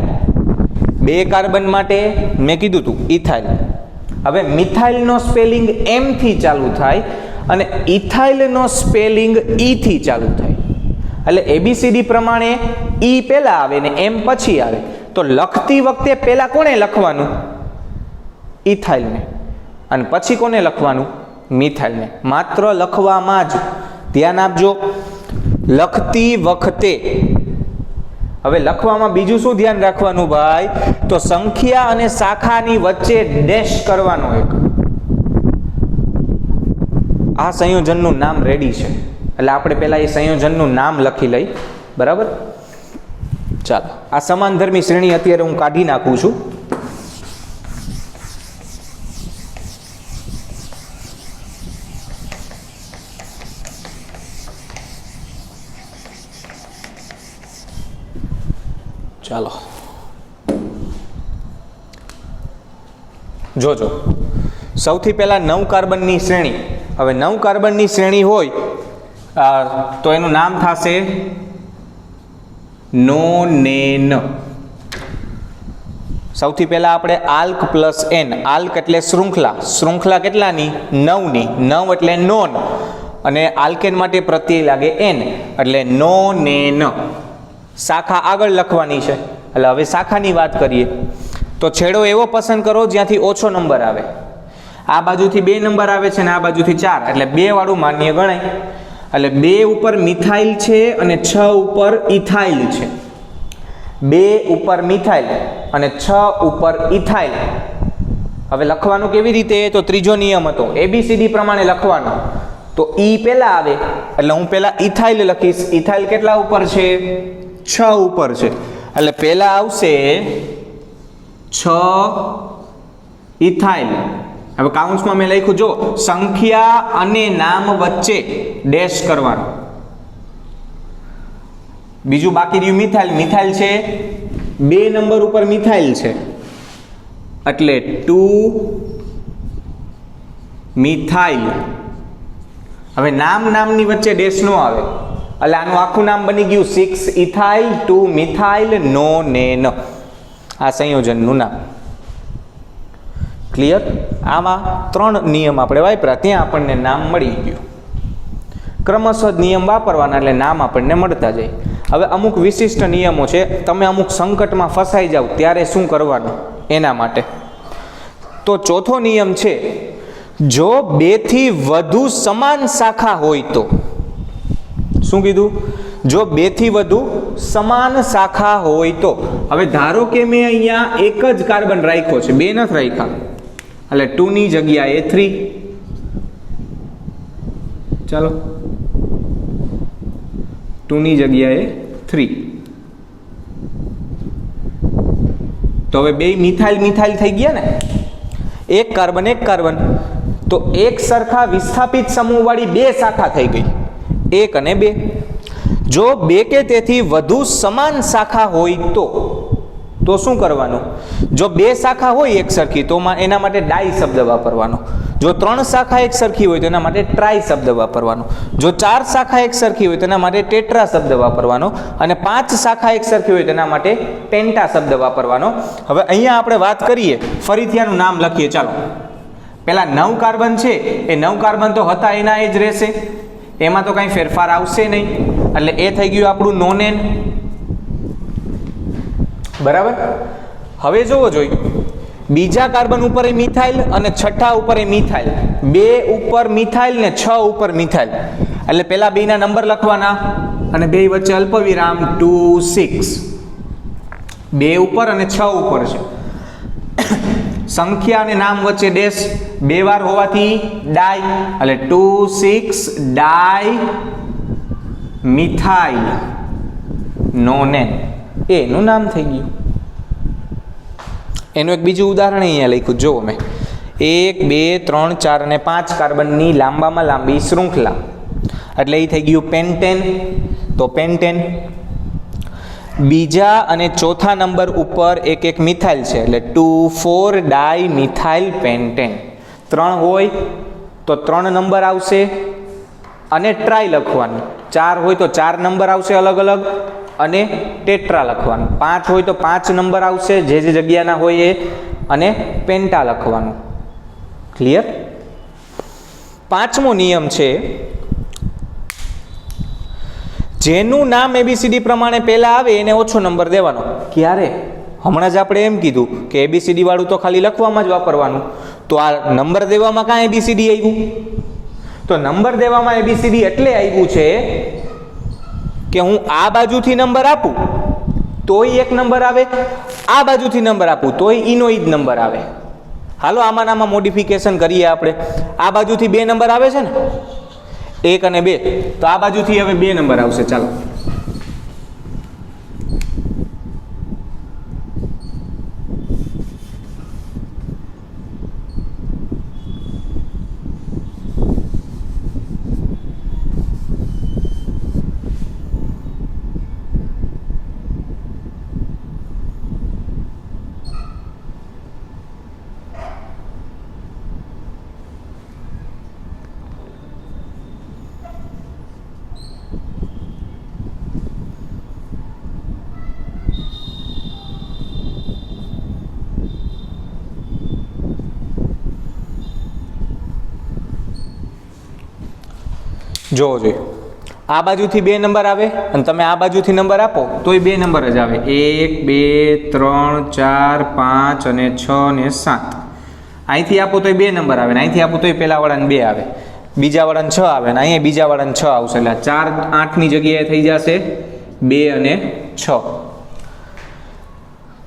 2 કાર્બન માટે મેં કીધું હતું ઇથાઇલ. હવે મિથાઇલનો સ્પેલિંગ M થી ચાલુ થાય અને ઇથાઇલનો સ્પેલિંગ E થી ચાલુ થાય. એટલે ABCD પ્રમાણે E પહેલા આવે ને M પછી આવે. તો લખતી વખતે પહેલા કોને લખવાનું? ઇથાઇલને, અને પછી કોને લખવાનું? મિથાઇલને. માત્ર લખવામાં જ ધ્યાન આપજો, લખતી વખતે. હવે લખવામાં બીજું શું ધ્યાન રાખવાનું ભાઈ? તો સંખ્યા અને શાખાની વચ્ચે ડેશ કરવાનો એક. આ સંયોજનનું નામ રેડી છે, એટલે આપણે પહેલા એ સંયોજનનું નામ લખી લઈ. બરાબર? ચાલો, આ સમાનધર્મી શ્રેણી અત્યારે હું કાઢી નાખું છું. ચાલો જોજો, સૌથી પહેલા 9 કાર્બનની શ્રેણી. હવે 9 કાર્બનની શ્રેણી હોય તો એનું નામ થશે નોનેન. સૌથી પહેલા આપણે આલ્ક પ્લસ એન. આલ્ક એટલે શૃંખલા, શૃંખલા કેટલાની? 9ની. 9 એટલે નોન, અને આલ્કેન માટે પ્રત્યય લાગે એન, એટલે નોનેન. શાખા આગળ લખવાની છે, એટલે હવે શાખાની વાત કરીએ. તો છેડો એવો પસંદ કરો જ્યાંથી ઓછો નંબર આવે. આ બાજુથી 2 નંબર આવે છે અને આ બાજુથી 4, એટલે 2 વાળું માન્ય ગણાય. એટલે 2 ઉપર મિથાઇલ છે અને 6 ઉપર ઇથાઇલ છે. 2 ઉપર મિથાઇલ અને 6 ઉપર ઇથાઇલ. હવે લખવાનું કેવી રીતે? તો ત્રીજો નિયમ હતો ABCD પ્રમાણે લખવાનો. તો ઈ પહેલા આવે એટલે હું પહેલા ઇથાઇલ લખીશ. ઇથાઇલ કેટલા ઉપર છે? 6 ઉપર છે. એટલે પહેલા આવશે 6 ઇથાઇલ. હવે કાઉન્સમાં મેં લખ્યું, જો સંખ્યા અને નામ વચ્ચે ડેશ કરવાનું. બીજું બાકી રહ્યું મિથાઇલ. મિથાઇલ છે 2 નંબર ઉપર મિથાઇલ છે એટલે 2 મિથાઇલ. હવે નામની વચ્ચે ડેશ નો આવે એટલે આનું આખું નામ બની ગયું 6 ઇથાઇલ 2 મિથાઇલ નોનેન. આ સંયોજનનું નામ. ક્લિયર? આમાં 3 નિયમ આપણે વાપર્યા, ત્યાં આપણને નામ મળી ગયું. ક્રમશઃ નિયમ વાપરવાના એટલે નામ આપણને મળતા જાય. હવે અમુક વિશિષ્ટ નિયમો છે, તમે અમુક સંકટમાં ફસાઈ જાવ ત્યારે શું કરવાનું એના માટે. તો ચોથો નિયમ છે, જો 2 થી વધુ સમાન શાખા હોય તો. શું કીધું? જો 2 થી વધુ સમાન શાખા હોય તો. હવે ધારો કે મેં અહીંયા એક જ કાર્બન રાખ્યો છે, 2 નથી રાખ્યા, એટલે 2 ની જગ્યાએ 3. ચાલો 2 ની જગ્યાએ 3. તો હવે 2 મિથાઇલ થઈ ગયા ને, એક કાર્બન. તો એક સરખા વિસ્થાપિત સમૂહવાળી 2 શાખા થઈ ગઈ, 1 અને 2. જો 2 કે તેથી વધુ સમાન શાખા હોય તો શું કરવાનું? જો 2 શાખા હોય એક સરખી તો એના માટે ડાઈ શબ્દ વાપરવાનો. જો 3 શાખા એક સરખી હોય તો એના માટે ટ્રાય શબ્દ વાપરવાનો. જો 4 શાખા એક સરખી હોય તો એના માટે ટેટ્રા શબ્દ વાપરવાનો. અને 5 શાખા એક સરખી હોય તો એના માટે પેન્ટા શબ્દ વાપરવાનો. હવે અહીંયા આપણે વાત કરીએ, ફરીથી આનું નામ લખીએ. ચાલો, પેલા 9 કાર્બન છે, એ 9 કાર્બન તો હતા એના એ જ રહેશે, એમાં તો કંઈ ફેરફાર આવશે નહીં. એટલે એ થઈ ગયું આપણું નોનેન. બરાબર? હવે જોવો જોઈએ, બીજા કાર્બન ઉપર એ મિથાઇલ અને છઠ્ઠા ઉપર એ મિથાઇલ. 2 ઉપર મિથાઇલ ને 6 ઉપર મિથાઇલ. એટલે પેલા 2 ના નંબર લખવાના અને 2 વચ્ચે અલ્પવિરામ 2 6. 2 ઉપર અને 6 ઉપર છે. સંખ્યા અને નામ વચ્ચે ડેશ 2 વાર હોવાથી ડાઈ, એટલે 2 6 ડાઈ મિથાઇલ નોનેન. એનું નામ થઈ ગયું. એનું એક બીજું ઉદાહરણ અહીંયા લખ્યું, જુઓ મેં 1 2 3 4 અને 5 કાર્બનની લાંબામાં લાંબી શૃંખલા, એટલે એ થઈ ગયું પેન્ટેન. તો પેન્ટેન. બીજા અને ચોથા નંબર ઉપર એક મિથાઇલ છે એટલે 2 4 ડાઈ મિથાઇલ પેન્ટેન. 3 હોય તો 3 નંબર આવશે અને ટ્રાય લખવાનું. 4 હોય તો 4 નંબર આવશે અલગ અલગ અને ટેટ્રા લખવાનું. 5 હોય તો 5 નંબર આવશે જે જગ્યાના હોય એ, અને પેન્ટા લખવાનું. ક્લિયર? 5મો નિયમ છે, જેનું નામ ABCD પ્રમાણે પહેલા આવે એને ઓછો નંબર દેવાનો. ક્યારે? હમણાં જ આપણે એમ કીધું કે ABCD વાળું તો ખાલી લખવામાં જ વાપરવાનું. તો આ નંબર દેવામાં કાં ABCD આવ્યું? તો નંબર દેવામાં ABCD એટલે આવ્યું છે કે હું આ બાજુથી નંબર આપું તોય એક નંબર આવે, આ બાજુથી નંબર આપું તોય ઈનો ઈ જ નંબર આવે. હાલો આમાં મોડિફિકેશન કરીએ આપણે. આ બાજુથી 2 નંબર આવે છે ને, 1 અને 2, તો આ બાજુથી હવે 2 નંબર આવશે. ચાલો, જોવો જોઈએ, આ બાજુથી 2 નંબર આવે અને તમે આ બાજુથી નંબર આપો તોય 2 નંબર જ આવે. 1 2 3 4 5 અને 6 ને 7. અહીંથી આપો તોય 2 નંબર આવે, અહીંથી આપો તોય પહેલા વાળાને 2 આવે, બીજા વાળાને 6 આવે, ને અહીંયા બીજા વાળાને 6 આવશે. એટલે 4 8ની જગ્યાએ થઈ જશે 2 અને 6.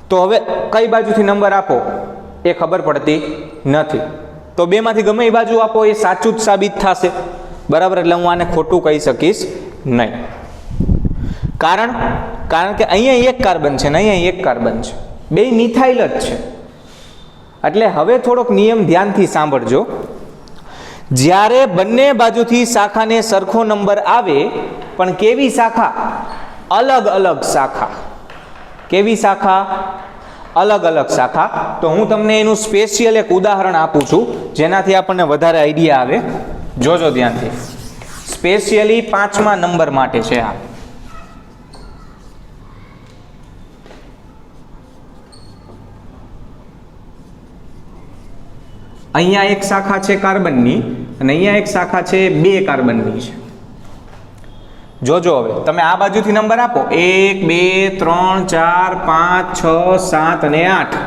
તો હવે કઈ બાજુથી નંબર આપો એ ખબર પડતી નથી. તો 2 માંથી ગમે એ બાજુ આપો એ સાચું જ સાબિત થશે. બરાબર, એટલે હું આને ખોટું કહી શકીશ નહીં. કારણ કે અહીંયા એક કાર્બન છે ને અહીંયા એક કાર્બન છે, બે મિથાઇલ જ છે. એટલે હવે થોડોક નિયમ ધ્યાનથી સાંભળજો. જ્યારે બંને બાજુથી શાખાને સરખો નંબર આવે, પણ કેવી શાખા? અલગ અલગ શાખા. કેવી શાખા? અલગ અલગ શાખા. તો હું તમને એનું સ્પેશિયલ એક ઉદાહરણ આપું છું, જેનાથી આપણને વધારે આઈડિયા આવે. જોજો ધ્યાનથી. સ્પેશિયલી 5મા નંબર માટે છે આ. અહીંયા એક શાખા છે કાર્બનની અને અહીંયા એક શાખા છે 2 કાર્બનની છે. જોજો હવે તમે આ બાજુથી નંબર આપો 1 2 3 4 5 6 7 અને 8.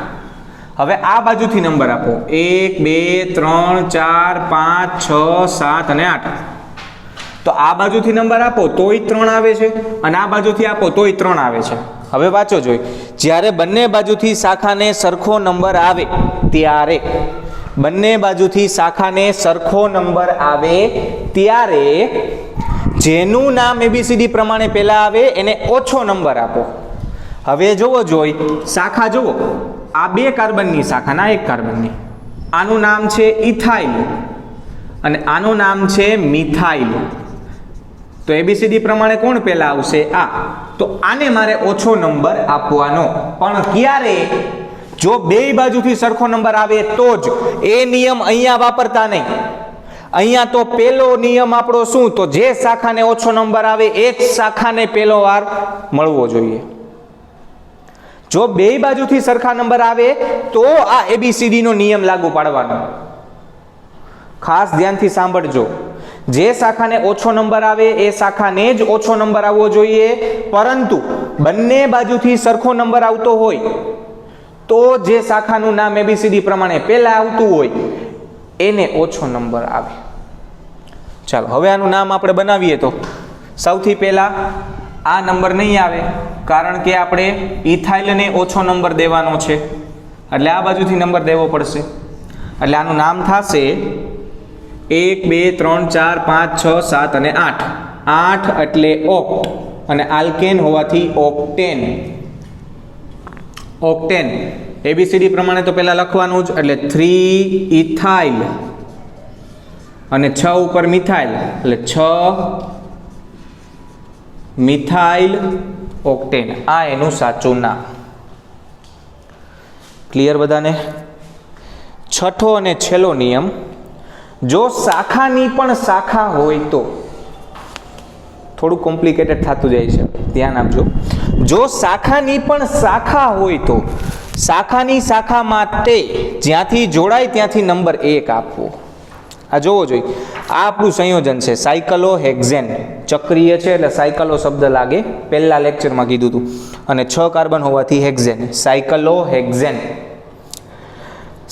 હવે આ બાજુથી નંબર આપો 1 2 3 4 5 6 7 અને 8. તો આ બાજુથી નંબર આપો તોય 3 આવે છે અને આ બાજુથી આપો તોય 3 આવે છે. હવે વાંચો જોઈ, જ્યારે બંને બાજુથી શાખાને સરખો નંબર આવે ત્યારે, બંને બાજુથી શાખાને સરખો નંબર આવે ત્યારે જેનું નામ ABCD પ્રમાણે પહેલા આવે એને ઓછો નંબર આપો. હવે જોવો જોઈ શાખા જુઓ, આ 2 કાર્બનની શાખા ના 1 કાર્બનની. આનું નામ છે ઇથાઇલ અને આનું નામ છે મિથાઇલ. તો ABCD પ્રમાણે કોણ પહેલા આવશે? આ. તો આને મારે ઓછો નંબર આપવાનો. પણ ક્યારે? જો બે બાજુથી સરખો નંબર આવે તો જ. એ નિયમ અહીંયા વાપરતા નહીં. અહીંયા તો પેલો નિયમ આપણો શું? તો જે શાખાને ઓછો નંબર આવે એ જ શાખાને પહેલો વાર મળવો જોઈએ. જો બે બાજુથી સરખા નંબર આવે તો આ ABCD નો નિયમ લાગુ પાડવાનો. ખાસ ધ્યાનથી સાંભળજો. જે શાખાને ઓછો નંબર આવે એ શાખાને જ ઓછો નંબર આવવો જોઈએ, પરંતુ બંને બાજુથી સરખો નંબર આવતો હોય તો જે શાખાનું નામ ABCD પ્રમાણે પહેલા આવતું હોય એને ઓછો નંબર આવે. ચાલો હવે આનું નામ આપણે બનાવીએ. તો સૌથી પહેલા આ નંબર નહીં આવે, કારણ કે આપણે ઇથાઇલને ઓછો નંબર દેવાનો છે, એટલે આ બાજુથી નંબર દેવો પડશે. એટલે આનું નામ થશે 1 2 3 4 5 6 7 અને 8. 8 એટલે ઓક્ટ અને આલ્કેન હોવાથી ઓક્ટેન. ઓક્ટેન ABCD પ્રમાણે તો પહેલા લખવાનું જ, એટલે 3 ઇથાઇલ અને 6 ઉપર મિથાઇલ, એટલે 6 મિથાઇલ ઓક્ટેન. આ એનું સાચું નામ. ક્લિયર બધાને? છઠ્ઠો અને છેલ્લો નિયમ, જો શાખાની પણ શાખા હોય તો, થોડું કોમ્પ્લિકેટેડ થતું જાય છે, ધ્યાન આપજો. જો શાખાની પણ શાખા હોય તો શાખાની શાખા માટે જ્યાંથી જોડાય ત્યાંથી નંબર 1 આપવો. આ જોવો જોઈએ, આ આપણું સંયોજન છે સાયક્લોહેક્ઝેન. ચક્રીય છે એટલે સાયક્લો શબ્દ લાગે, પહેલા લેક્ચરમાં કીધું હતું. અને 6 કાર્બન હોવાથી હેક્ઝેન, સાયક્લોહેક્ઝેન.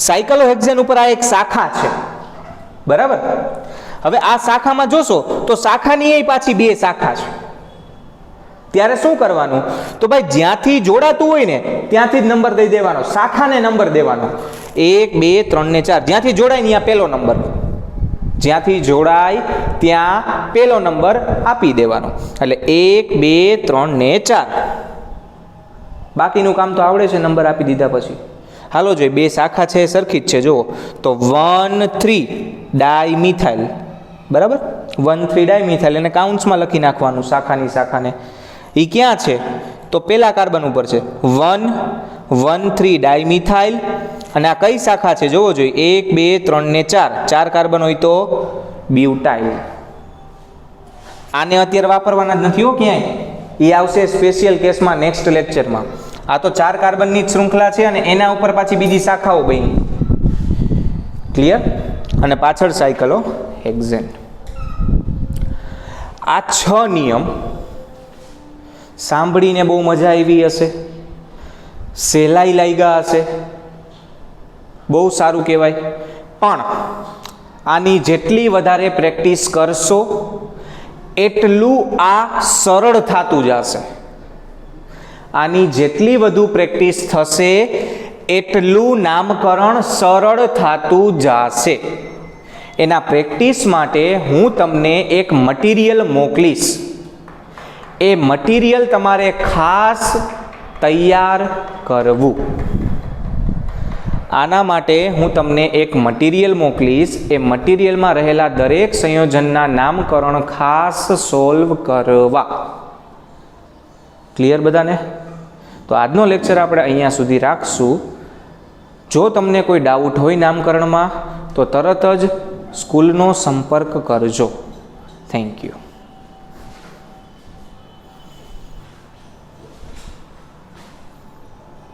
સાયક્લોહેક્ઝેન ઉપર આ એક શાખા છે, બરાબર. હવે આ શાખામાં જોશો તો શાખાની એ પાછી 2 શાખા છે. ત્યારે શું કરવાનું? તો ભાઈ જ્યાંથી જોડાતું હોય ને ત્યાંથી જ નંબર દઈ દેવાનો, શાખાને નંબર દેવાનો. 1 2 3 ને 4. જ્યાંથી જોડાય ને ત્યાં પહેલો નંબર, જ્યાંથી જોડાય ત્યાં પહેલો નંબર આપી દેવાનો. એટલે 1 2 3 ને 4. બાકીનું કામ તો આવડે છે નંબર આપી દીધા પછી. હાલો જોઈએ, 2 શાખા છે સરખી જ છે. જુઓ તો 1 3 ડાયમિથાઇલ, બરાબર. 1 3 ડાયમિથાઇલ એને કાઉન્ટ્સમાં લખી નાખવાનું શાખાની શાખાને. એ ક્યાં છે? તો પેલા કાર્બન ઉપર છે. 1 1 3 ડાયમિથાઇલ અને આ કઈ શાખા છે જોવો જોઈએ? 1 2 3 ને 4. 4 કાર્બન હોય તો બ્યુટાઇલ. આને અત્યારે વાપરવાના જ નથી હો ક્યાંય, એ આવશે સ્પેશિયલ કેસમાં નેક્સ્ટ લેક્ચરમાં. આ તો 4 કાર્બનની જ શૃંખલા છે અને એના ઉપર પાછી બીજી શાખાઓ બની. ક્લિયર? અને પાછળ સાયકલો હેક્ઝેન. આ 6 નિયમ સાંભળીને બહુ મજા આવી હશે, સહેલાઈ લાગ્યા હશે, બહુ સારું કહેવાય. પણ આની જેટલી વધારે પ્રેક્ટિસ કરશો એટલું આ સરળ થતું જશે. આની જેટલી વધુ પ્રેક્ટિસ થશે એટલું નામકરણ સરળ થતું જશે. એના પ્રેક્ટિસ માટે હું તમને એક મટીરિયલ મોકલીશ. એ મટીરિયલ તમારે ખાસ તૈયાર કરવું. આના માટે હું તમને એક મટીરિયલ મોકલીશ. એ મટીરિયલમાં રહેલા દરેક સંયોજનના નામકરણ ખાસ સોલ્વ કરવા. ક્લિયર બધાને? તો આજનો લેક્ચર આપણે અહીંયા સુધી રાખશું. જો તમને કોઈ ડાઉટ હોય નામકરણમાં તો તરત જ સ્કૂલનો સંપર્ક કરજો. Thank you.